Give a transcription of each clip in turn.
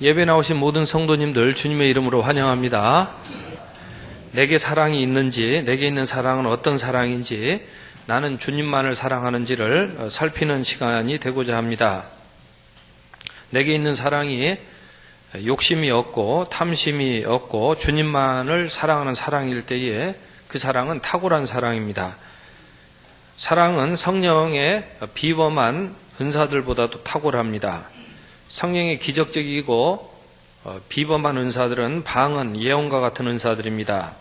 예배 나오신 모든 성도님들 주님의 이름으로 환영합니다. 내게 사랑이 있는지, 내게 있는 사랑은 어떤 사랑인지, 나는 주님만을 사랑하는지를 살피는 시간이 되고자 합니다. 내게 있는 사랑이 욕심이 없고 탐심이 없고 주님만을 사랑하는 사랑일 때에 그 사랑은 탁월한 사랑입니다. 사랑은 성령의 비범한 은사들보다도 탁월합니다. 성령의 기적적이고 비범한 은사들은 방언, 예언과 같은 은사들입니다.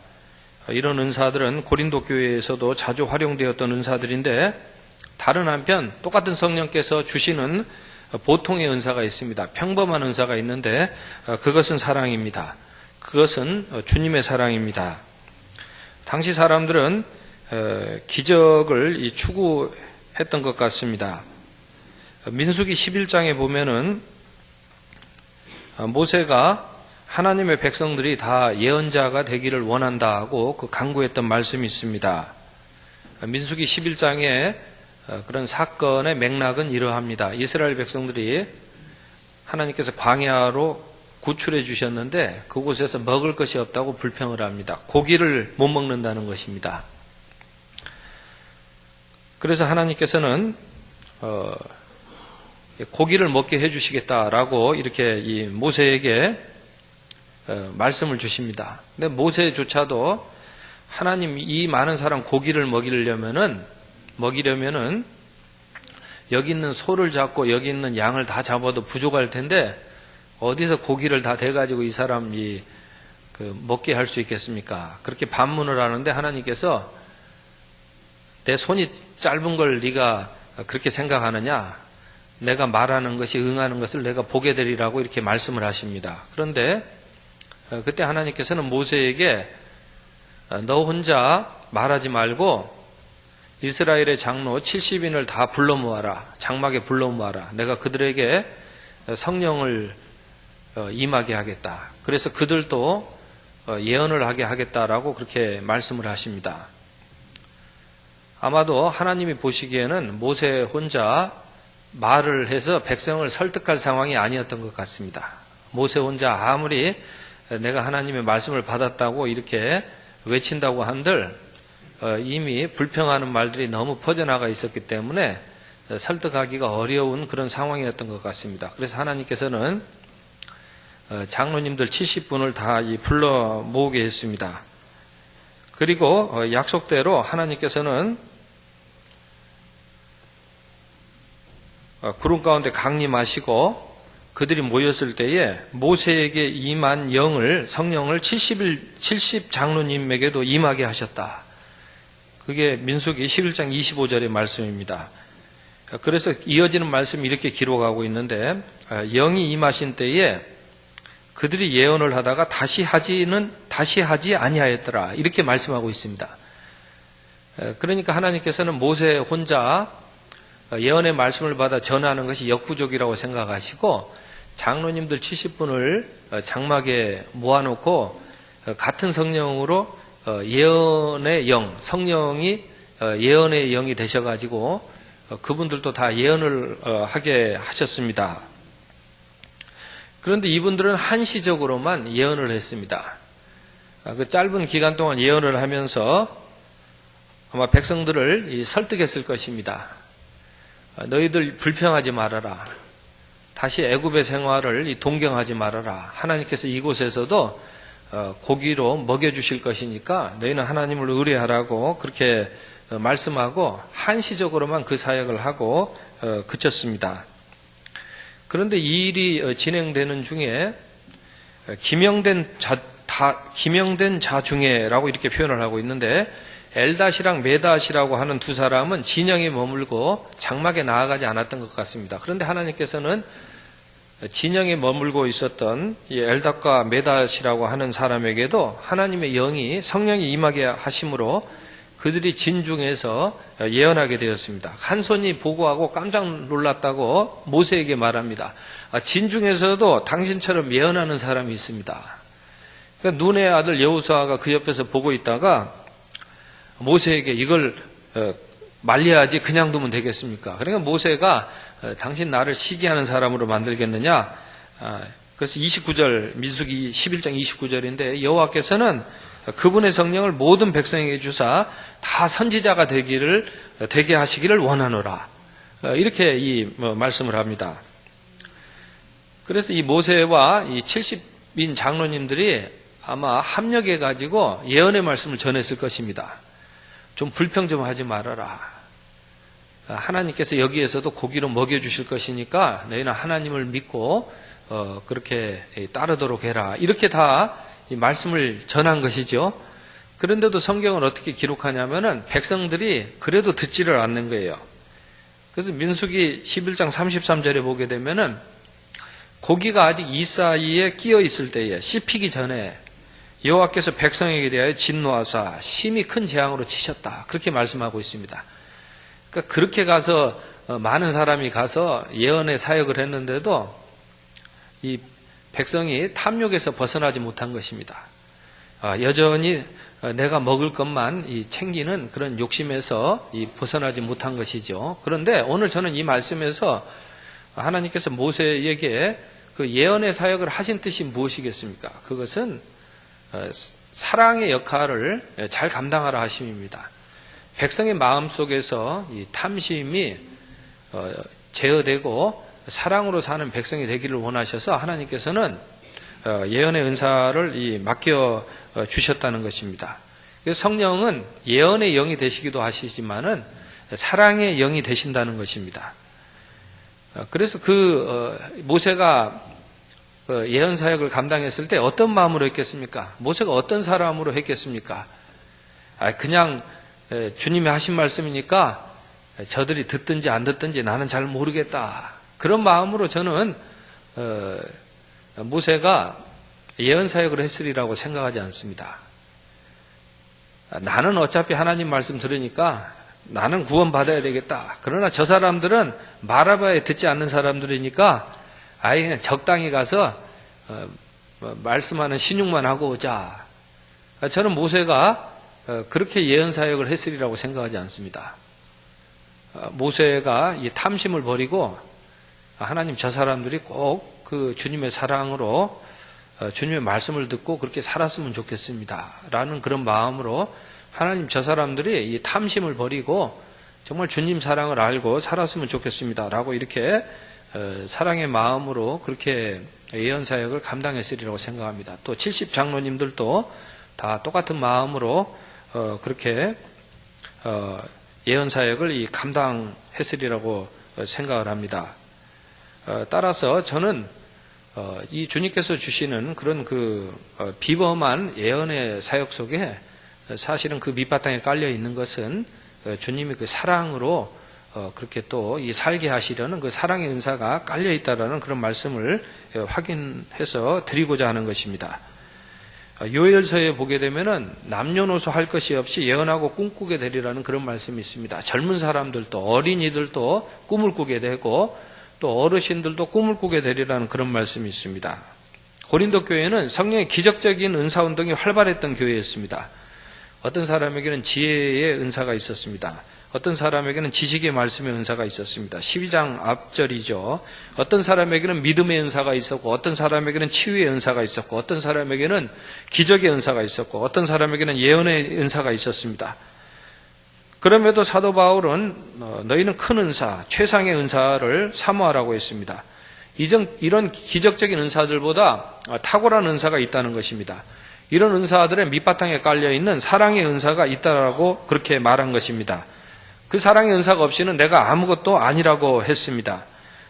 이런 은사들은 고린도 교회에서도 자주 활용되었던 은사들인데, 다른 한편 똑같은 성령께서 주시는 보통의 은사가 있습니다. 평범한 은사가 있는데 그것은 사랑입니다. 그것은 주님의 사랑입니다. 당시 사람들은 기적을 추구했던 것 같습니다. 민수기 11장에 보면은 모세가 하나님의 백성들이 다 예언자가 되기를 원한다 하고 간구했던 말씀이 있습니다. 민수기 11장에 그런 사건의 맥락은 이러합니다. 이스라엘 백성들이 하나님께서 광야로 구출해 주셨는데 그곳에서 먹을 것이 없다고 불평을 합니다. 고기를 못 먹는다는 것입니다. 그래서 하나님께서는 고기를 먹게 해주시겠다라고 이렇게 이 모세에게 말씀을 주십니다. 근데 모세조차도 하나님 이 많은 사람 고기를 먹이려면은 여기 있는 소를 잡고 여기 있는 양을 다 잡아도 부족할 텐데 어디서 고기를 다 대가지고 이 사람이 먹게 할 수 있겠습니까? 그렇게 반문을 하는데 하나님께서 내 손이 짧은 걸 네가 그렇게 생각하느냐? 내가 말하는 것이 응하는 것을 내가 보게 되리라고 이렇게 말씀을 하십니다. 그런데 그때 하나님께서는 모세에게 너 혼자 말하지 말고 이스라엘의 장로 70인을 다 불러 모아라. 장막에 불러 모아라. 내가 그들에게 성령을 임하게 하겠다. 그래서 그들도 예언을 하게 하겠다라고 그렇게 말씀을 하십니다. 아마도 하나님이 보시기에는 모세 혼자 말을 해서 백성을 설득할 상황이 아니었던 것 같습니다. 모세 혼자 아무리 내가 하나님의 말씀을 받았다고 이렇게 외친다고 한들 이미 불평하는 말들이 너무 퍼져나가 있었기 때문에 설득하기가 어려운 그런 상황이었던 것 같습니다. 그래서 하나님께서는 장로님들 70분을 다 불러 모으게 했습니다. 그리고 약속대로 하나님께서는 구름 가운데 강림하시고 그들이 모였을 때에 모세에게 임한 성령을 70 장로님에게도 임하게 하셨다. 그게 민수기 11장 25절의 말씀입니다. 그래서 이어지는 말씀이 이렇게 기록하고 있는데, 영이 임하신 때에 그들이 예언을 하다가 다시 하지 아니하였더라. 이렇게 말씀하고 있습니다. 그러니까 하나님께서는 모세 혼자 예언의 말씀을 받아 전하는 것이 역부족이라고 생각하시고 장로님들 70분을 장막에 모아놓고 같은 성령으로 예언의 영, 성령이 예언의 영이 되셔가지고 그분들도 다 예언을 하게 하셨습니다. 그런데 이분들은 한시적으로만 예언을 했습니다. 그 짧은 기간 동안 예언을 하면서 아마 백성들을 설득했을 것입니다. 너희들 불평하지 말아라. 다시 애굽의 생활을 동경하지 말아라. 하나님께서 이곳에서도 고기로 먹여주실 것이니까 너희는 하나님을 의뢰하라고 그렇게 말씀하고 한시적으로만 그 사역을 하고 그쳤습니다. 그런데 이 일이 진행되는 중에 기명된 자 중에라고 이렇게 표현을 하고 있는데, 엘닷이랑 메닷이라고 하는 두 사람은 진영에 머물고 장막에 나아가지 않았던 것 같습니다. 그런데 하나님께서는 진영에 머물고 있었던 이 엘닷과 메닷이라고 하는 사람에게도 하나님의 영이 성령이 임하게 하심으로 그들이 진중에서 예언하게 되었습니다. 한 손이 보고하고 깜짝 놀랐다고 모세에게 말합니다. 진중에서도 당신처럼 예언하는 사람이 있습니다. 그러니까 눈의 아들 여호수아가 그 옆에서 보고 있다가 모세에게 이걸 말려야지 그냥 두면 되겠습니까? 그러니까 모세가 당신 나를 시기하는 사람으로 만들겠느냐? 그래서 29절, 민수기 11장 29절인데 여호와께서는 그분의 성령을 모든 백성에게 주사 다 선지자가 되게 하시기를 원하노라. 이렇게 말씀을 합니다. 그래서 이 모세와 이 70인 장로님들이 아마 합력해 가지고 예언의 말씀을 전했을 것입니다. 좀 불평 좀 하지 말아라. 하나님께서 여기에서도 고기로 먹여주실 것이니까 너희는 하나님을 믿고 그렇게 따르도록 해라. 이렇게 다 이 말씀을 전한 것이죠. 그런데도 성경을 어떻게 기록하냐면은 백성들이 그래도 듣지를 않는 거예요. 그래서 민수기 11장 33절에 보게 되면은 고기가 아직 이 사이에 끼어 있을 때에 씹히기 전에 여호와께서 백성에게 대하여 진노하사 심히 큰 재앙으로 치셨다. 그렇게 말씀하고 있습니다. 그러니까 그렇게 가서 많은 사람이 가서 예언의 사역을 했는데도 이 백성이 탐욕에서 벗어나지 못한 것입니다. 여전히 내가 먹을 것만 챙기는 그런 욕심에서 벗어나지 못한 것이죠. 그런데 오늘 저는 이 말씀에서 하나님께서 모세에게 그 예언의 사역을 하신 뜻이 무엇이겠습니까? 그것은 사랑의 역할을 잘 감당하라 하심입니다. 백성의 마음속에서 이 탐심이 제어되고 사랑으로 사는 백성이 되기를 원하셔서 하나님께서는 예언의 은사를 맡겨 주셨다는 것입니다. 그래서 성령은 예언의 영이 되시기도 하시지만은 사랑의 영이 되신다는 것입니다. 그래서 모세가 예언 사역을 감당했을 때 어떤 마음으로 했겠습니까? 모세가 어떤 사람으로 했겠습니까? 그냥 주님이 하신 말씀이니까 저들이 듣든지 안 듣든지 나는 잘 모르겠다. 그런 마음으로 저는 모세가 예언 사역을 했으리라고 생각하지 않습니다. 나는 어차피 하나님 말씀 들으니까 나는 구원받아야 되겠다. 그러나 저 사람들은 말해봐야 듣지 않는 사람들이니까 아예 그냥 적당히 가서 말씀하는 신용만 하고 오자. 저는 모세가 그렇게 예언 사역을 했으리라고 생각하지 않습니다. 모세가 이 탐심을 버리고 하나님 저 사람들이 꼭 그 주님의 사랑으로 주님의 말씀을 듣고 그렇게 살았으면 좋겠습니다. 라는 그런 마음으로 하나님 저 사람들이 이 탐심을 버리고 정말 주님 사랑을 알고 살았으면 좋겠습니다. 라고 이렇게 사랑의 마음으로 그렇게 예언 사역을 감당했으리라고 생각합니다. 또 70 장로님들도 다 똑같은 마음으로 그렇게 예언 사역을 감당했으리라고 생각을 합니다. 따라서 저는 이 주님께서 주시는 그런 비범한 예언의 사역 속에 사실은 그 밑바탕에 깔려 있는 것은 주님이 그 사랑으로 그렇게 또 이 살게 하시려는 그 사랑의 은사가 깔려 있다라는 그런 말씀을 확인해서 드리고자 하는 것입니다. 요엘서에 보게 되면은 남녀노소 할 것이 없이 예언하고 꿈꾸게 되리라는 그런 말씀이 있습니다. 젊은 사람들도 어린이들도 꿈을 꾸게 되고 또 어르신들도 꿈을 꾸게 되리라는 그런 말씀이 있습니다. 고린도 교회는 성령의 기적적인 은사 운동이 활발했던 교회였습니다. 어떤 사람에게는 지혜의 은사가 있었습니다. 어떤 사람에게는 지식의 말씀의 은사가 있었습니다. 12장 앞절이죠. 어떤 사람에게는 믿음의 은사가 있었고 어떤 사람에게는 치유의 은사가 있었고 어떤 사람에게는 기적의 은사가 있었고 어떤 사람에게는 예언의 은사가 있었습니다. 그럼에도 사도 바울은 너희는 큰 은사, 최상의 은사를 사모하라고 했습니다. 이런 기적적인 은사들보다 탁월한 은사가 있다는 것입니다. 이런 은사들의 밑바탕에 깔려있는 사랑의 은사가 있다라고 그렇게 말한 것입니다. 그 사랑의 은사가 없이는 내가 아무것도 아니라고 했습니다.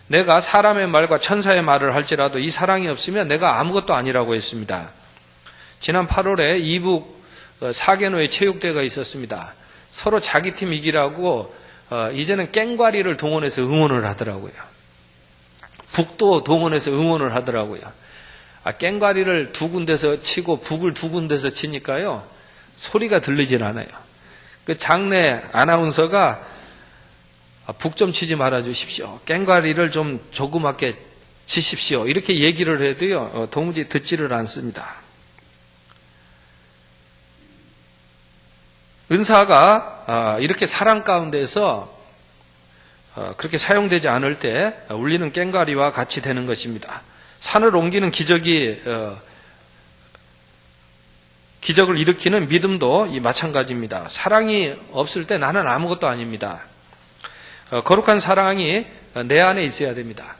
내가 사람의 말과 천사의 말을 할지라도 이 사랑이 없으면 내가 아무것도 아니라고 했습니다. 지난 8월에 이북 사계노의 체육대회가 있었습니다. 서로 자기 팀 이기라고 이제는 깽과리를 동원해서 응원을 하더라고요. 북도 동원해서 응원을 하더라고요. 깽과리를 두 군데서 치고 북을 두 군데서 치니까요 소리가 들리질 않아요. 그 장내 아나운서가 북 좀 치지 말아 주십시오. 깽과리를 좀 조그맣게 치십시오. 이렇게 얘기를 해도요 도무지 듣지를 않습니다. 은사가 이렇게 사랑 가운데서 그렇게 사용되지 않을 때 울리는 깽가리와 같이 되는 것입니다. 산을 옮기는 기적을 일으키는 믿음도 마찬가지입니다. 사랑이 없을 때 나는 아무것도 아닙니다. 거룩한 사랑이 내 안에 있어야 됩니다.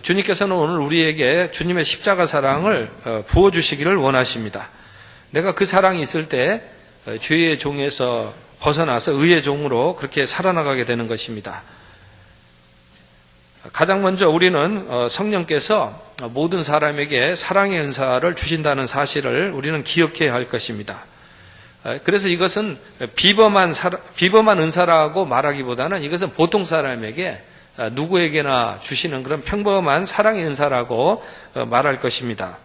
주님께서는 오늘 우리에게 주님의 십자가 사랑을 부어주시기를 원하십니다. 내가 그 사랑이 있을 때 죄의 종에서 벗어나서 의의 종으로 그렇게 살아나가게 되는 것입니다. 가장 먼저 우리는 성령께서 모든 사람에게 사랑의 은사를 주신다는 사실을 우리는 기억해야 할 것입니다. 그래서 이것은 비범한 은사라고 말하기보다는 이것은 보통 사람에게 누구에게나 주시는 그런 평범한 사랑의 은사라고 말할 것입니다.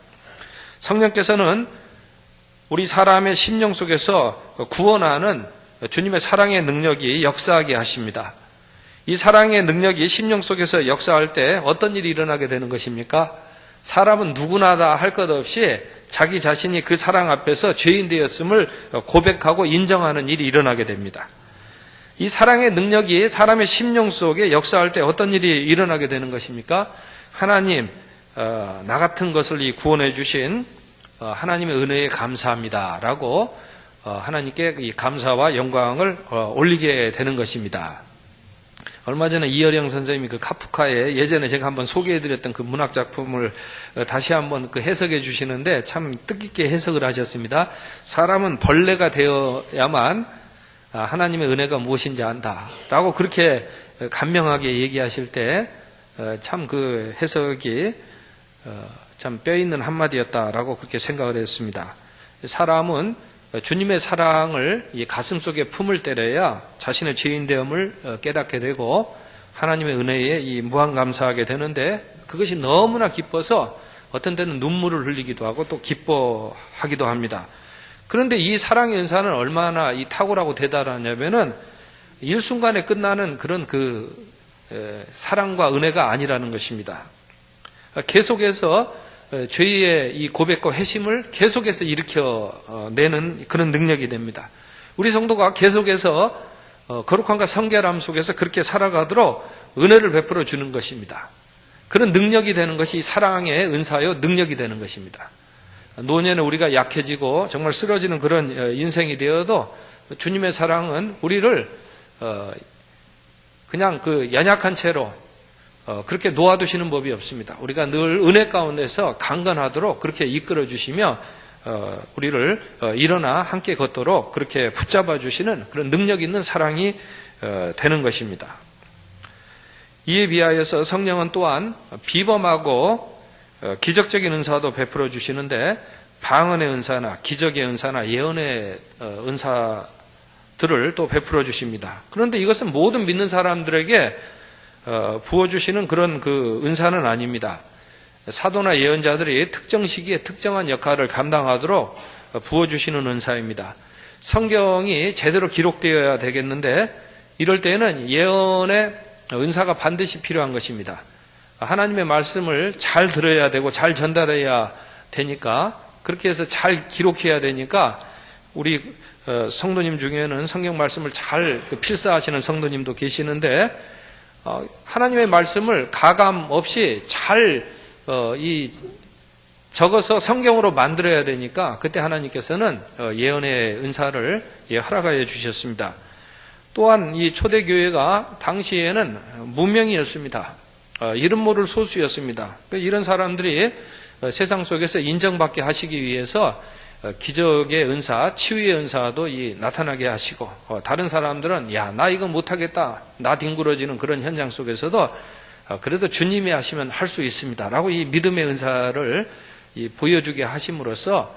성령께서는 우리 사람의 심령 속에서 구원하는 주님의 사랑의 능력이 역사하게 하십니다. 이 사랑의 능력이 심령 속에서 역사할 때 어떤 일이 일어나게 되는 것입니까? 사람은 누구나 다 할 것 없이 자기 자신이 그 사랑 앞에서 죄인 되었음을 고백하고 인정하는 일이 일어나게 됩니다. 이 사랑의 능력이 사람의 심령 속에 역사할 때 어떤 일이 일어나게 되는 것입니까? 하나님, 나 같은 것을 구원해 주신 하나님의 은혜에 감사합니다 라고 하나님께 이 감사와 영광을 올리게 되는 것입니다. 얼마 전에 이어령 선생님이 그 카프카의 예전에 제가 한번 소개해드렸던 그 문학 작품을 다시 한번 그 해석해 주시는데 참 뜻깊게 해석을 하셨습니다. 사람은 벌레가 되어야만 하나님의 은혜가 무엇인지 안다라고 그렇게 간명하게 얘기하실 때 참 그 해석이 참 뼈있는 한마디였다라고 그렇게 생각을 했습니다. 사람은 주님의 사랑을 이 가슴 속에 품을 때려야 자신의 죄인됨을 깨닫게 되고 하나님의 은혜에 이 무한 감사하게 되는데 그것이 너무나 기뻐서 어떤 때는 눈물을 흘리기도 하고 또 기뻐하기도 합니다. 그런데 이 사랑의 은사는 얼마나 이 탁월하고 대단하냐면은 일순간에 끝나는 그런 사랑과 은혜가 아니라는 것입니다. 계속해서 죄의 이 고백과 회심을 계속해서 일으켜내는 그런 능력이 됩니다. 우리 성도가 계속해서 거룩함과 성결함 속에서 그렇게 살아가도록 은혜를 베풀어 주는 것입니다. 그런 능력이 되는 것이 사랑의 은사요 능력이 되는 것입니다. 노년에 우리가 약해지고 정말 쓰러지는 그런 인생이 되어도 주님의 사랑은 우리를 그냥 그 연약한 채로 그렇게 놓아두시는 법이 없습니다. 우리가 늘 은혜 가운데서 강건하도록 그렇게 이끌어 주시며 우리를 일어나 함께 걷도록 그렇게 붙잡아 주시는 그런 능력 있는 사랑이 되는 것입니다. 이에 비하여서 성령은 또한 비범하고 기적적인 은사도 베풀어 주시는데 방언의 은사나 기적의 은사나 예언의 은사들을 또 베풀어 주십니다. 그런데 이것은 모든 믿는 사람들에게 부어주시는 그런 그 은사는 아닙니다. 사도나 예언자들이 특정 시기에 특정한 역할을 감당하도록 부어주시는 은사입니다. 성경이 제대로 기록되어야 되겠는데 이럴 때에는 예언의 은사가 반드시 필요한 것입니다. 하나님의 말씀을 잘 들어야 되고 잘 전달해야 되니까 그렇게 해서 잘 기록해야 되니까 우리 성도님 중에는 성경 말씀을 잘 필사하시는 성도님도 계시는데 하나님의 말씀을 가감 없이 잘 적어서 성경으로 만들어야 되니까 그때 하나님께서는 예언의 은사를 허락하여 주셨습니다. 또한 이 초대교회가 당시에는 문명이었습니다. 이름 모를 소수였습니다. 이런 사람들이 세상 속에서 인정받게 하시기 위해서 기적의 은사, 치유의 은사도 나타나게 하시고 다른 사람들은 야, 나 이거 못하겠다, 나 뒹굴어지는 그런 현장 속에서도 그래도 주님이 하시면 할 수 있습니다 라고 이 믿음의 은사를 보여주게 하심으로써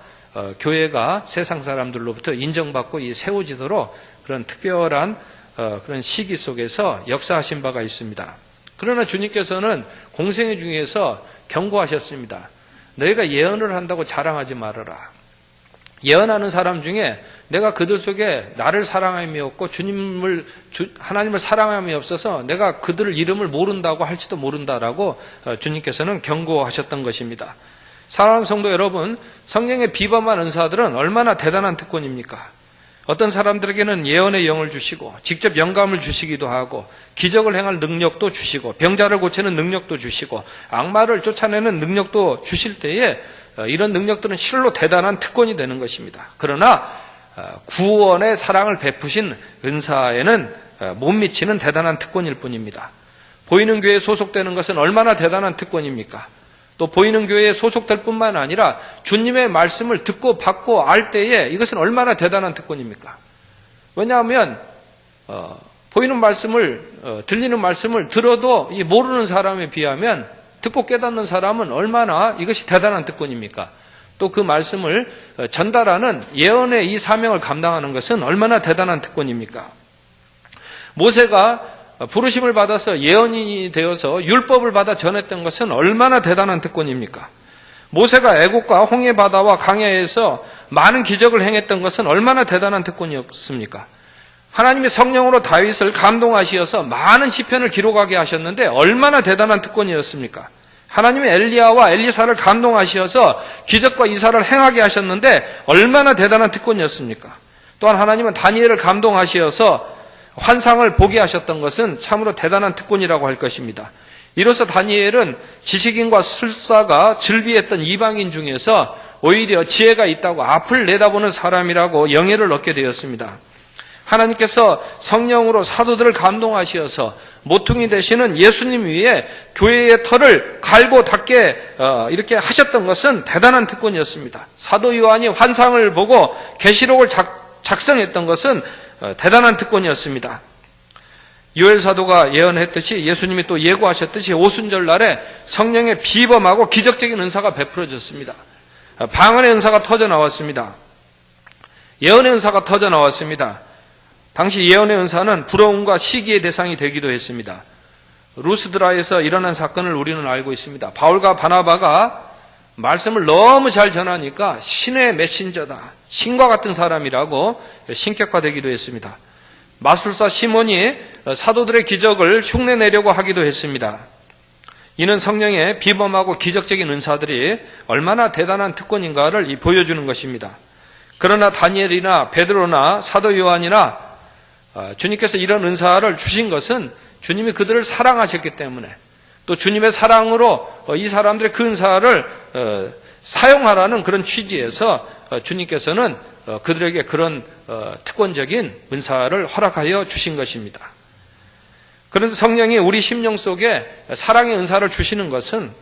교회가 세상 사람들로부터 인정받고 세워지도록 그런 특별한 그런 시기 속에서 역사하신 바가 있습니다. 그러나 주님께서는 공생애 중에서 경고하셨습니다. 너희가 예언을 한다고 자랑하지 말아라. 예언하는 사람 중에 내가 그들 속에 나를 사랑함이 없고 하나님을 사랑함이 없어서 내가 그들 이름을 모른다고 할지도 모른다라고 주님께서는 경고하셨던 것입니다. 사랑하는 성도 여러분, 성령의 비범한 은사들은 얼마나 대단한 특권입니까? 어떤 사람들에게는 예언의 영을 주시고 직접 영감을 주시기도 하고 기적을 행할 능력도 주시고 병자를 고치는 능력도 주시고 악마를 쫓아내는 능력도 주실 때에 이런 능력들은 실로 대단한 특권이 되는 것입니다. 그러나 구원의 사랑을 베푸신 은사에는 못 미치는 대단한 특권일 뿐입니다. 보이는 교회에 소속되는 것은 얼마나 대단한 특권입니까? 또 보이는 교회에 소속될 뿐만 아니라 주님의 말씀을 듣고 받고 알 때에 이것은 얼마나 대단한 특권입니까? 왜냐하면 보이는 말씀을 들리는 말씀을 들어도 이 모르는 사람에 비하면 듣고 깨닫는 사람은 얼마나 이것이 대단한 특권입니까? 또 그 말씀을 전달하는 예언의 이 사명을 감당하는 것은 얼마나 대단한 특권입니까? 모세가 부르심을 받아서 예언인이 되어서 율법을 받아 전했던 것은 얼마나 대단한 특권입니까? 모세가 애국과 홍해 바다와 강야에서 많은 기적을 행했던 것은 얼마나 대단한 특권이었습니까? 하나님이 성령으로 다윗을 감동하시어서 많은 시편을 기록하게 하셨는데 얼마나 대단한 특권이었습니까? 하나님이 엘리야와 엘리사를 감동하시어서 기적과 이사를 행하게 하셨는데 얼마나 대단한 특권이었습니까? 또한 하나님은 다니엘을 감동하시어서 환상을 보게 하셨던 것은 참으로 대단한 특권이라고 할 것입니다. 이로써 다니엘은 지식인과 술사가 즐비했던 이방인 중에서 오히려 지혜가 있다고 앞을 내다보는 사람이라고 영예를 얻게 되었습니다. 하나님께서 성령으로 사도들을 감동하시어서 모퉁이 되시는 예수님 위에 교회의 털을 갈고 닦게 이렇게 하셨던 것은 대단한 특권이었습니다. 사도 요한이 환상을 보고 계시록을 작성했던 것은 대단한 특권이었습니다. 요엘 사도가 예언했듯이 예수님이 또 예고하셨듯이 오순절 날에 성령의 비범하고 기적적인 은사가 베풀어졌습니다. 방언의 은사가 터져 나왔습니다. 예언의 은사가 터져 나왔습니다. 당시 예언의 은사는 부러움과 시기의 대상이 되기도 했습니다. 루스드라에서 일어난 사건을 우리는 알고 있습니다. 바울과 바나바가 말씀을 너무 잘 전하니까 신의 메신저다, 신과 같은 사람이라고 신격화되기도 했습니다. 마술사 시몬이 사도들의 기적을 흉내내려고 하기도 했습니다. 이는 성령의 비범하고 기적적인 은사들이 얼마나 대단한 특권인가를 보여주는 것입니다. 그러나 다니엘이나 베드로나 사도 요한이나 주님께서 이런 은사를 주신 것은 주님이 그들을 사랑하셨기 때문에 또 주님의 사랑으로 이 사람들의 그 은사를 사용하라는 그런 취지에서 주님께서는 그들에게 그런 특권적인 은사를 허락하여 주신 것입니다. 그런데 성령이 우리 심령 속에 사랑의 은사를 주시는 것은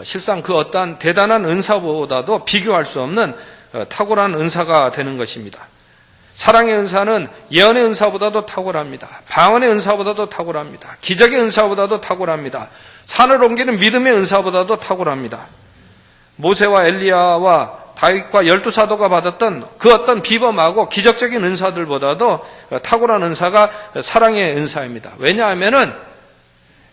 실상 그 어떠한 대단한 은사보다도 비교할 수 없는 탁월한 은사가 되는 것입니다. 사랑의 은사는 예언의 은사보다도 탁월합니다. 방언의 은사보다도 탁월합니다. 기적의 은사보다도 탁월합니다. 산을 옮기는 믿음의 은사보다도 탁월합니다. 모세와 엘리야와 다윗과 12사도가 받았던 그 어떤 비범하고 기적적인 은사들보다도 탁월한 은사가 사랑의 은사입니다. 왜냐하면은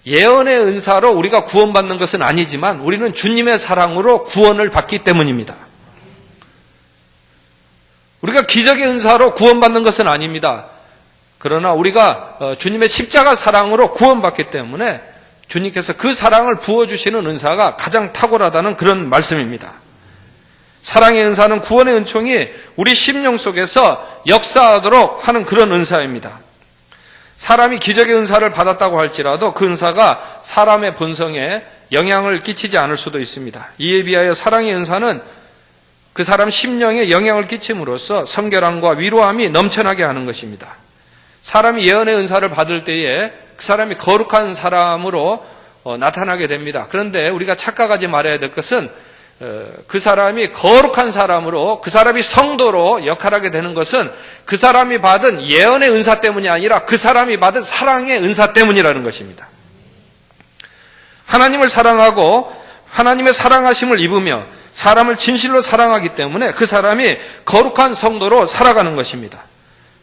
예언의 은사로 우리가 구원받는 것은 아니지만 우리는 주님의 사랑으로 구원을 받기 때문입니다. 우리가 기적의 은사로 구원받는 것은 아닙니다. 그러나 우리가 주님의 십자가 사랑으로 구원받기 때문에 주님께서 그 사랑을 부어주시는 은사가 가장 탁월하다는 그런 말씀입니다. 사랑의 은사는 구원의 은총이 우리 심령 속에서 역사하도록 하는 그런 은사입니다. 사람이 기적의 은사를 받았다고 할지라도 그 은사가 사람의 본성에 영향을 끼치지 않을 수도 있습니다. 이에 비하여 사랑의 은사는 그 사람 심령에 영향을 끼침으로써 성결함과 위로함이 넘쳐나게 하는 것입니다. 사람이 예언의 은사를 받을 때에 그 사람이 거룩한 사람으로 나타나게 됩니다. 그런데 우리가 착각하지 말아야 될 것은 그 사람이 거룩한 사람으로 그 사람이 성도로 역할하게 되는 것은 그 사람이 받은 예언의 은사 때문이 아니라 그 사람이 받은 사랑의 은사 때문이라는 것입니다. 하나님을 사랑하고 하나님의 사랑하심을 입으며 사람을 진실로 사랑하기 때문에 그 사람이 거룩한 성도로 살아가는 것입니다.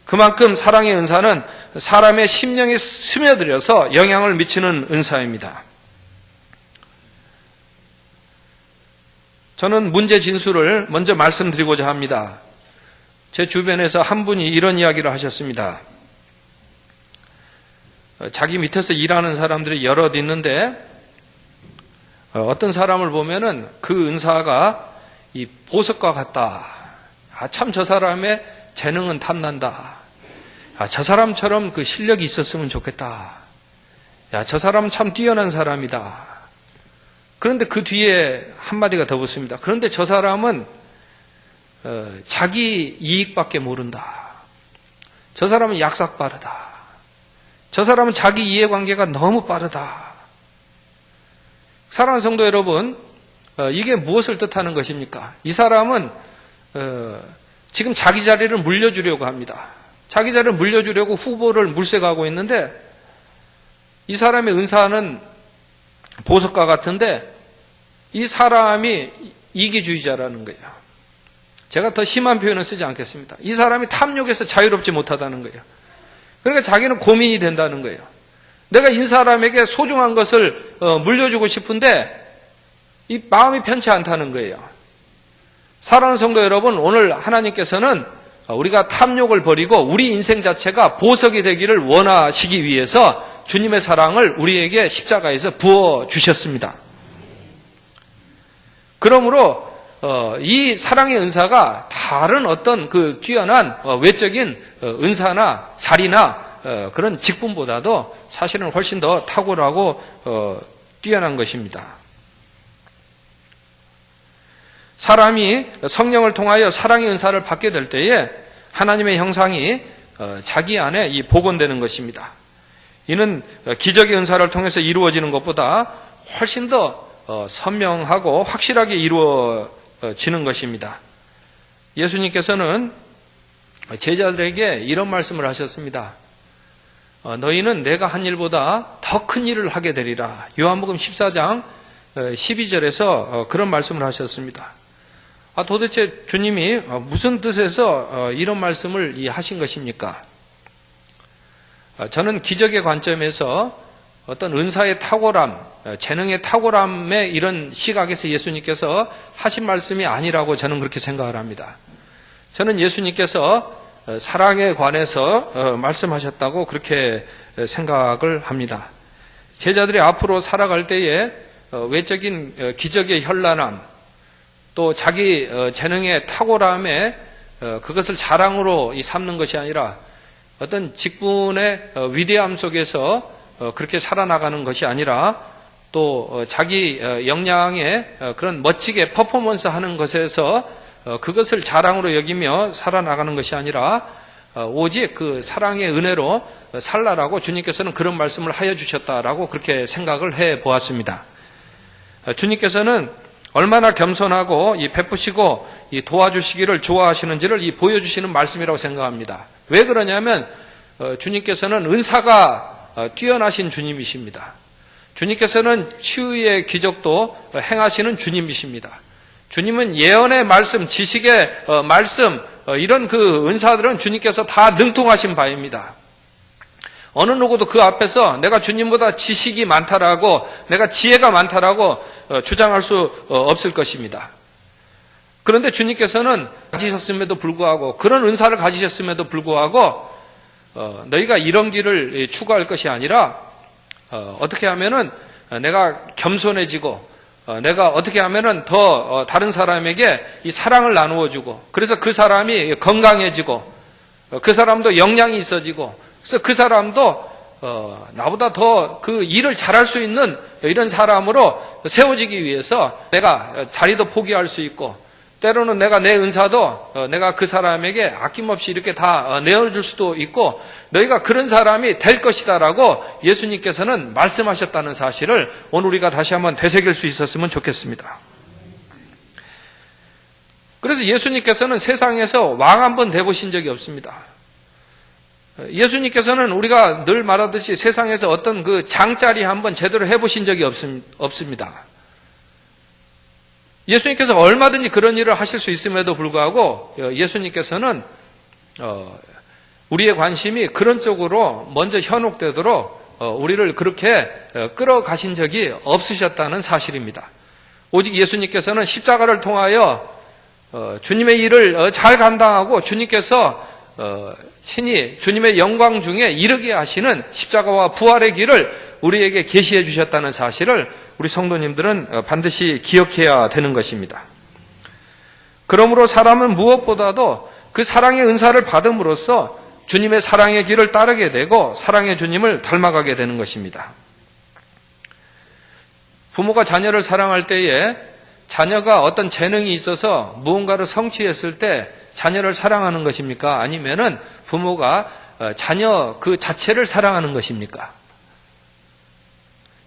그만큼 사랑의 은사는 사람의 심령에 스며들어서 영향을 미치는 은사입니다. 저는 문제 진술을 먼저 말씀드리고자 합니다. 제 주변에서 한 분이 이런 이야기를 하셨습니다. 자기 밑에서 일하는 사람들이 여럿 있는데 어떤 사람을 보면은 그 은사가 이 보석과 같다. 참 저 사람의 재능은 탐난다. 저 사람처럼 그 실력이 있었으면 좋겠다. 저 사람 참 뛰어난 사람이다. 그런데 그 뒤에 한마디가 더 붙습니다. 그런데 저 사람은 자기 이익밖에 모른다. 저 사람은 약삭 빠르다. 저 사람은 자기 이해관계가 너무 빠르다. 사랑하는 성도 여러분, 이게 무엇을 뜻하는 것입니까? 이 사람은 지금 자기 자리를 물려주려고 합니다. 자기 자리를 물려주려고 후보를 물색하고 있는데 이 사람의 은사는 보석과 같은데 이 사람이 이기주의자라는 거예요. 제가 더 심한 표현은 쓰지 않겠습니다. 이 사람이 탐욕에서 자유롭지 못하다는 거예요. 그러니까 자기는 고민이 된다는 거예요. 내가 이 사람에게 소중한 것을 물려주고 싶은데 이 마음이 편치 않다는 거예요. 사랑하는 성도 여러분, 오늘 하나님께서는 우리가 탐욕을 버리고 우리 인생 자체가 보석이 되기를 원하시기 위해서 주님의 사랑을 우리에게 십자가에서 부어주셨습니다. 그러므로 이 사랑의 은사가 다른 어떤 그 뛰어난 외적인 은사나 자리나 그런 직분보다도 사실은 훨씬 더 탁월하고 뛰어난 것입니다. 사람이 성령을 통하여 사랑의 은사를 받게 될 때에 하나님의 형상이 자기 안에 복원되는 것입니다. 이는 기적의 은사를 통해서 이루어지는 것보다 훨씬 더 선명하고 확실하게 이루어지는 것입니다. 예수님께서는 제자들에게 이런 말씀을 하셨습니다. 너희는 내가 한 일보다 더 큰 일을 하게 되리라. 요한복음 14장 12절에서 그런 말씀을 하셨습니다. 도대체 주님이 무슨 뜻에서 이런 말씀을 하신 것입니까? 저는 기적의 관점에서 어떤 은사의 탁월함, 재능의 탁월함의 이런 시각에서 예수님께서 하신 말씀이 아니라고 저는 그렇게 생각을 합니다. 저는 예수님께서 사랑에 관해서 말씀하셨다고 그렇게 생각을 합니다. 제자들이 앞으로 살아갈 때에 외적인 기적의 현란함, 또 자기 재능의 탁월함에 그것을 자랑으로 삼는 것이 아니라 어떤 직분의 위대함 속에서 그렇게 살아나가는 것이 아니라 또 자기 역량의 그런 멋지게 퍼포먼스 하는 것에서 그것을 자랑으로 여기며 살아나가는 것이 아니라 오직 그 사랑의 은혜로 살라라고 주님께서는 그런 말씀을 하여 주셨다라고 그렇게 생각을 해 보았습니다. 주님께서는 얼마나 겸손하고 베푸시고 도와주시기를 좋아하시는지를 보여주시는 말씀이라고 생각합니다. 왜 그러냐면 주님께서는 은사가 뛰어나신 주님이십니다. 주님께서는 치유의 기적도 행하시는 주님이십니다. 주님은 예언의 말씀, 지식의 말씀, 이런 그 은사들은 주님께서 다 능통하신 바입니다. 어느 누구도 그 앞에서 내가 주님보다 지식이 많다라고, 내가 지혜가 많다라고 주장할 수 없을 것입니다. 그런데 주님께서는 가지셨음에도 불구하고, 그런 은사를 가지셨음에도 불구하고 너희가 이런 길을 추구할 것이 아니라 어떻게 하면은 내가 겸손해지고 내가 어떻게 하면은 더 다른 사람에게 이 사랑을 나누어 주고, 그래서 그 사람이 건강해지고 그 사람도 역량이 있어지고, 그래서 그 사람도 나보다 더 그 일을 잘할 수 있는 이런 사람으로 세워지기 위해서 내가 자리도 포기할 수 있고, 때로는 내가 내 은사도 내가 그 사람에게 아낌없이 이렇게 다 내어줄 수도 있고, 너희가 그런 사람이 될 것이다라고 예수님께서는 말씀하셨다는 사실을 오늘 우리가 다시 한번 되새길 수 있었으면 좋겠습니다. 그래서 예수님께서는 세상에서 왕 한 번 돼보신 적이 없습니다. 예수님께서는 우리가 늘 말하듯이 세상에서 어떤 그 장짜리 한번 제대로 해보신 적이 없습니다. 예수님께서 얼마든지 그런 일을 하실 수 있음에도 불구하고 예수님께서는 우리의 관심이 그런 쪽으로 먼저 현혹되도록 우리를 그렇게 끌어가신 적이 없으셨다는 사실입니다. 오직 예수님께서는 십자가를 통하여 주님의 일을 잘 감당하고 주님께서 친히 주님의 영광 중에 이르게 하시는 십자가와 부활의 길을 우리에게 계시해 주셨다는 사실을 우리 성도님들은 반드시 기억해야 되는 것입니다. 그러므로 사람은 무엇보다도 그 사랑의 은사를 받음으로써 주님의 사랑의 길을 따르게 되고 사랑의 주님을 닮아가게 되는 것입니다. 부모가 자녀를 사랑할 때에 자녀가 어떤 재능이 있어서 무언가를 성취했을 때 자녀를 사랑하는 것입니까? 아니면은 부모가 자녀 그 자체를 사랑하는 것입니까?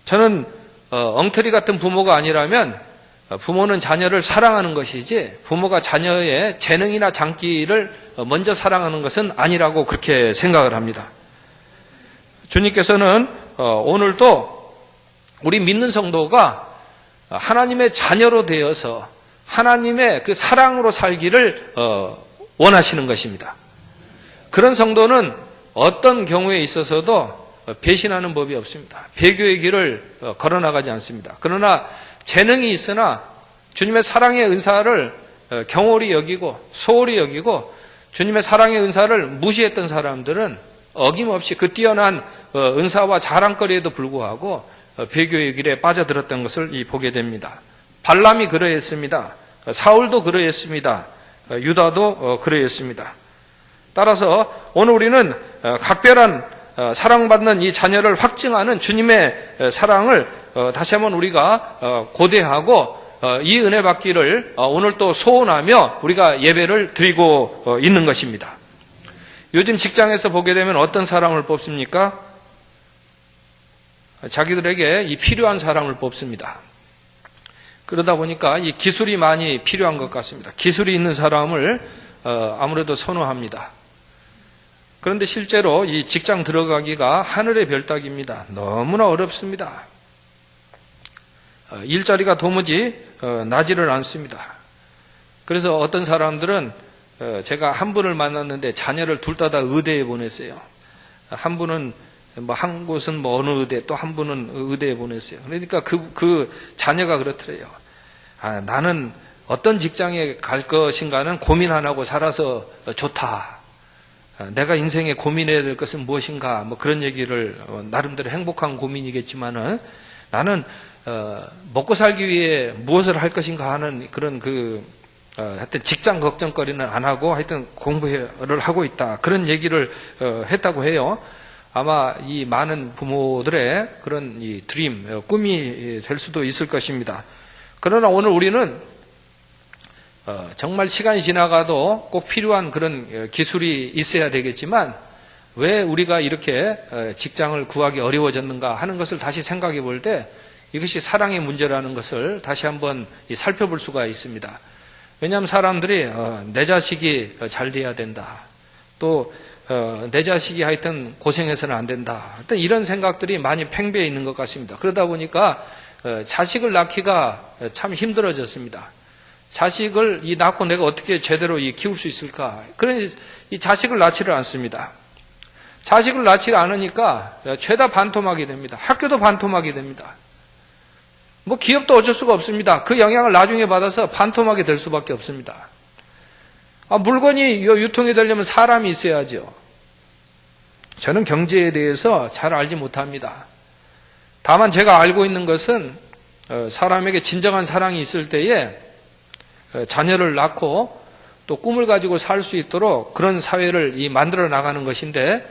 저는 엉터리 같은 부모가 아니라면 부모는 자녀를 사랑하는 것이지 부모가 자녀의 재능이나 장기를 먼저 사랑하는 것은 아니라고 그렇게 생각을 합니다. 주님께서는 오늘도 우리 믿는 성도가 하나님의 자녀로 되어서 하나님의 그 사랑으로 살기를 원하시는 것입니다. 그런 성도는 어떤 경우에 있어서도 배신하는 법이 없습니다. 배교의 길을 걸어나가지 않습니다. 그러나 재능이 있으나 주님의 사랑의 은사를 경홀히 여기고 소홀히 여기고 주님의 사랑의 은사를 무시했던 사람들은 어김없이 그 뛰어난 은사와 자랑거리에도 불구하고 배교의 길에 빠져들었던 것을 보게 됩니다. 발람이 그러했습니다. 사울도 그러했습니다. 유다도 그러했습니다. 따라서 오늘 우리는 각별한 사랑받는 이 자녀를 확증하는 주님의 사랑을 다시 한번 우리가 고대하고 이 은혜 받기를 오늘 또 소원하며 우리가 예배를 드리고 있는 것입니다. 요즘 직장에서 보게 되면 어떤 사람을 뽑습니까? 자기들에게 이 필요한 사람을 뽑습니다. 그러다 보니까 이 기술이 많이 필요한 것 같습니다. 기술이 있는 사람을 아무래도 선호합니다. 그런데 실제로 이 직장 들어가기가 하늘의 별따기입니다. 너무나 어렵습니다. 일자리가 도무지 나지를 않습니다. 그래서 어떤 사람들은 제가 한 분을 만났는데 자녀를 둘 다 의대에 보냈어요. 한 분은 한 곳은 어느 의대, 또 한 분은 의대에 보냈어요. 그러니까 그 자녀가 그렇더래요. 나는 어떤 직장에 갈 것인가는 고민 안 하고 살아서 좋다. 내가 인생에 고민해야 될 것은 무엇인가, 그런 얘기를 나름대로 행복한 고민이겠지만은 나는 먹고 살기 위해 무엇을 할 것인가 하는 그런 하여튼 직장 걱정거리는 안 하고 하여튼 공부를 하고 있다. 그런 얘기를 했다고 해요. 아마 이 많은 부모들의 그런 이 드림, 꿈이 될 수도 있을 것입니다. 그러나 오늘 우리는 정말 시간이 지나가도 꼭 필요한 그런 기술이 있어야 되겠지만 왜 우리가 이렇게 직장을 구하기 어려워졌는가 하는 것을 다시 생각해 볼 때 이것이 사랑의 문제라는 것을 다시 한번 살펴볼 수가 있습니다. 왜냐하면 사람들이 내 자식이 잘 돼야 된다. 또 내 자식이 하여튼 고생해서는 안 된다. 하여튼 이런 생각들이 많이 팽배해 있는 것 같습니다. 그러다 보니까 자식을 낳기가 참 힘들어졌습니다. 자식을 낳고 내가 어떻게 제대로 키울 수 있을까? 그러니 이 자식을 낳지를 않습니다. 자식을 낳지 않으니까 죄다 반토막이 됩니다. 학교도 반토막이 됩니다. 기업도 어쩔 수가 없습니다. 그 영향을 나중에 받아서 반토막이 될 수밖에 없습니다. 물건이 유통이 되려면 사람이 있어야죠. 저는 경제에 대해서 잘 알지 못합니다. 다만 제가 알고 있는 것은 사람에게 진정한 사랑이 있을 때에 자녀를 낳고 또 꿈을 가지고 살 수 있도록 그런 사회를 만들어 나가는 것인데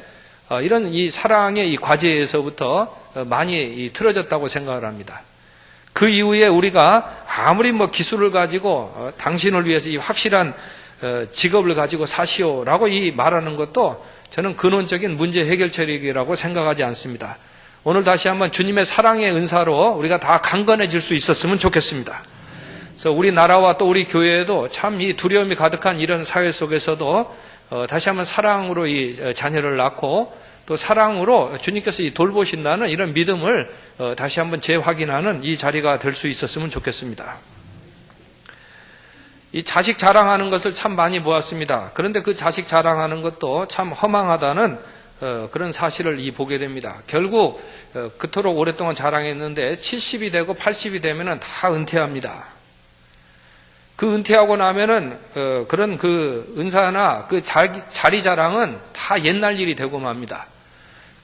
이런 이 사랑의 이 과제에서부터 많이 틀어졌다고 생각을 합니다. 그 이후에 우리가 아무리 기술을 가지고 당신을 위해서 이 확실한 직업을 가지고 사시오라고 말하는 것도 저는 근원적인 문제 해결책이라고 생각하지 않습니다. 오늘 다시 한번 주님의 사랑의 은사로 우리가 다 강건해질 수 있었으면 좋겠습니다. 그래서 우리 나라와 또 우리 교회에도 참 이 두려움이 가득한 이런 사회 속에서도 다시 한번 사랑으로 이 자녀를 낳고 또 사랑으로 주님께서 돌보신다는 이런 믿음을 다시 한번 재확인하는 이 자리가 될 수 있었으면 좋겠습니다. 이 자식 자랑하는 것을 참 많이 보았습니다. 그런데 그 자식 자랑하는 것도 참 허망하다는 그런 사실을 보게 됩니다. 결국 그토록 오랫동안 자랑했는데 70이 되고 80이 되면은 다 은퇴합니다. 그 은퇴하고 나면은 그런 그 은사나 그 자리 자랑은 다 옛날 일이 되고 맙니다.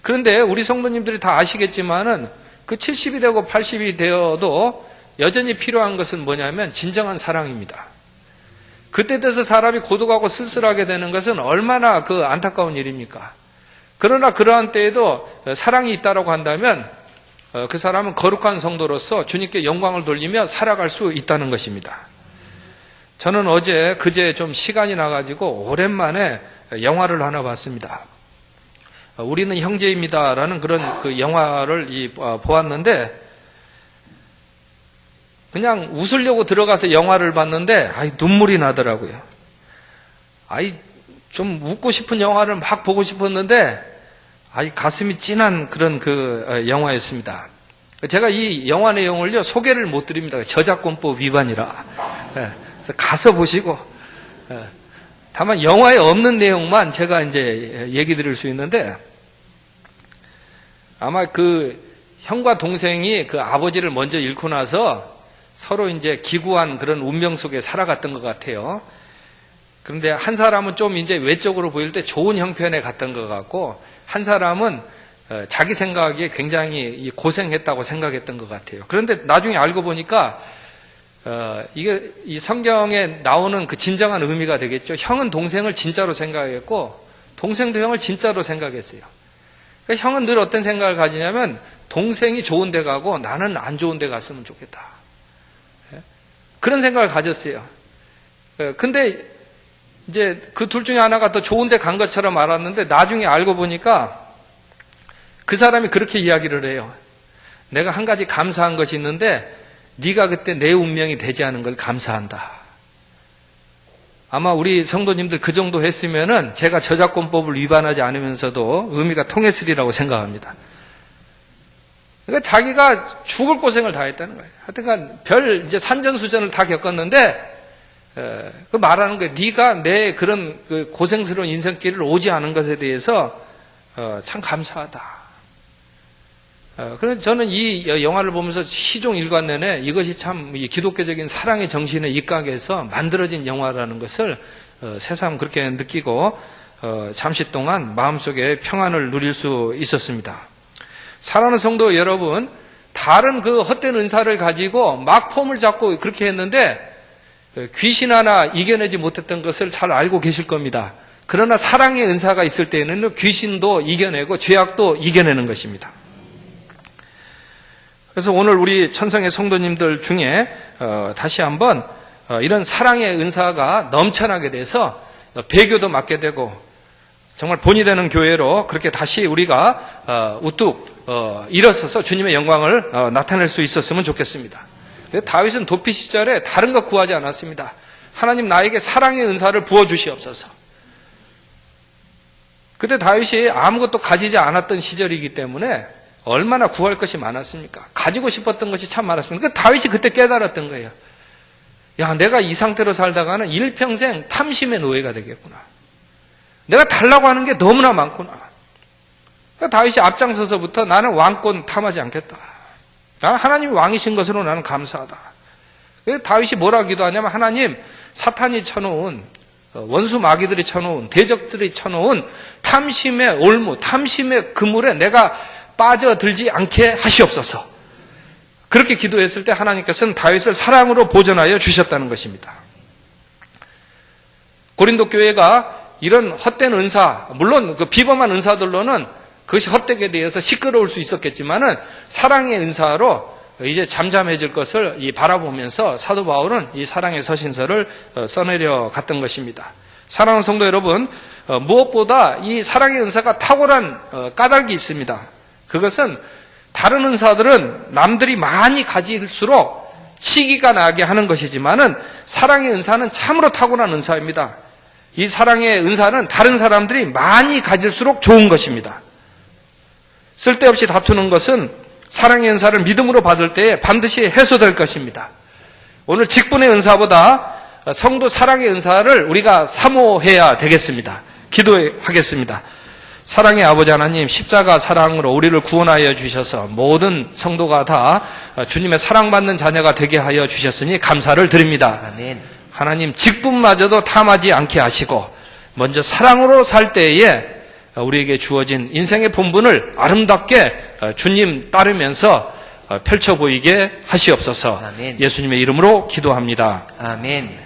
그런데 우리 성도님들이 다 아시겠지만은 그 70이 되고 80이 되어도 여전히 필요한 것은 뭐냐면 진정한 사랑입니다. 그때 돼서 사람이 고독하고 쓸쓸하게 되는 것은 얼마나 그 안타까운 일입니까? 그러나 그러한 때에도 사랑이 있다라고 한다면 그 사람은 거룩한 성도로서 주님께 영광을 돌리며 살아갈 수 있다는 것입니다. 저는 그제 좀 시간이 나가지고 오랜만에 영화를 하나 봤습니다. 우리는 형제입니다라는 그런 그 영화를 보았는데 그냥 웃으려고 들어가서 영화를 봤는데 눈물이 나더라고요. 좀 웃고 싶은 영화를 막 보고 싶었는데 가슴이 찐한 그런 그 영화였습니다. 제가 이 영화 내용을요 소개를 못 드립니다. 저작권법 위반이라. 그래서 가서 보시고 다만 영화에 없는 내용만 제가 이제 얘기 드릴 수 있는데 아마 그 형과 동생이 그 아버지를 먼저 잃고 나서 서로 이제 기구한 그런 운명 속에 살아갔던 것 같아요. 그런데 한 사람은 좀 이제 외적으로 보일 때 좋은 형편에 갔던 것 같고 한 사람은 자기 생각에 굉장히 고생했다고 생각했던 것 같아요. 그런데 나중에 알고 보니까 이게 이 성경에 나오는 그 진정한 의미가 되겠죠. 형은 동생을 진짜로 생각했고 동생도 형을 진짜로 생각했어요. 그러니까 형은 늘 어떤 생각을 가지냐면 동생이 좋은 데 가고 나는 안 좋은 데 갔으면 좋겠다. 그런 생각을 가졌어요. 근데 이제 그 둘 중에 하나가 더 좋은 데 간 것처럼 알았는데 나중에 알고 보니까 그 사람이 그렇게 이야기를 해요. 내가 한 가지 감사한 것이 있는데 네가 그때 내 운명이 되지 않은 걸 감사한다. 아마 우리 성도님들 그 정도 했으면은 제가 저작권법을 위반하지 않으면서도 의미가 통했으리라고 생각합니다. 그러니까 자기가 죽을 고생을 다 했다는 거예요. 하여튼간 별 이제 산전수전을 다 겪었는데 그 말하는 거예요. 네가 내 그런 그 고생스러운 인생길을 오지 않은 것에 대해서 참 감사하다. 그래서 저는 이 영화를 보면서 시종 일관 내내 이것이 참 기독교적인 사랑의 정신에 입각해서 만들어진 영화라는 것을 새삼 그렇게 느끼고 잠시 동안 마음속에 평안을 누릴 수 있었습니다. 사랑하는 성도 여러분, 다른 그 헛된 은사를 가지고 막 폼을 잡고 그렇게 했는데 귀신 하나 이겨내지 못했던 것을 잘 알고 계실 겁니다. 그러나 사랑의 은사가 있을 때에는 귀신도 이겨내고 죄악도 이겨내는 것입니다. 그래서 오늘 우리 천성의 성도님들 중에 다시 한번 이런 사랑의 은사가 넘쳐나게 돼서 배교도 맡게 되고 정말 본이 되는 교회로 그렇게 다시 우리가 우뚝 일어서서 주님의 영광을 나타낼 수 있었으면 좋겠습니다. 다윗은 도피 시절에 다른 것 구하지 않았습니다. 하나님 나에게 사랑의 은사를 부어주시옵소서. 그때 다윗이 아무것도 가지지 않았던 시절이기 때문에 얼마나 구할 것이 많았습니까? 가지고 싶었던 것이 참 많았습니다. 그러니까 다윗이 그때 깨달았던 거예요. 야, 내가 이 상태로 살다가는 일평생 탐심의 노예가 되겠구나. 내가 달라고 하는 게 너무나 많구나. 그러니까 다윗이 앞장서서부터 나는 왕권 탐하지 않겠다. 나는 하나님이 왕이신 것으로 나는 감사하다. 그래서 다윗이 뭐라고 기도하냐면 하나님, 사탄이 쳐놓은 원수 마귀들이 쳐놓은 대적들이 쳐놓은 탐심의 올무, 탐심의 그물에 내가 빠져들지 않게 하시옵소서. 그렇게 기도했을 때 하나님께서는 다윗을 사랑으로 보존하여 주셨다는 것입니다. 고린도 교회가 이런 헛된 은사, 물론 그 비범한 은사들로는 그것이 헛되게 되어서 시끄러울 수 있었겠지만은 사랑의 은사로 이제 잠잠해질 것을 바라보면서 사도 바울은 이 사랑의 서신서를 써내려 갔던 것입니다. 사랑하는 성도 여러분, 무엇보다 이 사랑의 은사가 탁월한 까닭이 있습니다. 그것은 다른 은사들은 남들이 많이 가질수록 시기가 나게 하는 것이지만은 사랑의 은사는 참으로 탁월한 은사입니다. 이 사랑의 은사는 다른 사람들이 많이 가질수록 좋은 것입니다. 쓸데없이 다투는 것은 사랑의 은사를 믿음으로 받을 때에 반드시 해소될 것입니다. 오늘 직분의 은사보다 성도 사랑의 은사를 우리가 사모해야 되겠습니다. 기도하겠습니다. 사랑의 아버지 하나님, 십자가 사랑으로 우리를 구원하여 주셔서 모든 성도가 다 주님의 사랑받는 자녀가 되게 하여 주셨으니 감사를 드립니다. 아멘. 하나님, 직분마저도 탐하지 않게 하시고 먼저 사랑으로 살 때에 우리에게 주어진 인생의 본분을 아름답게 주님 따르면서 펼쳐 보이게 하시옵소서. 아멘. 예수님의 이름으로 기도합니다. 아멘.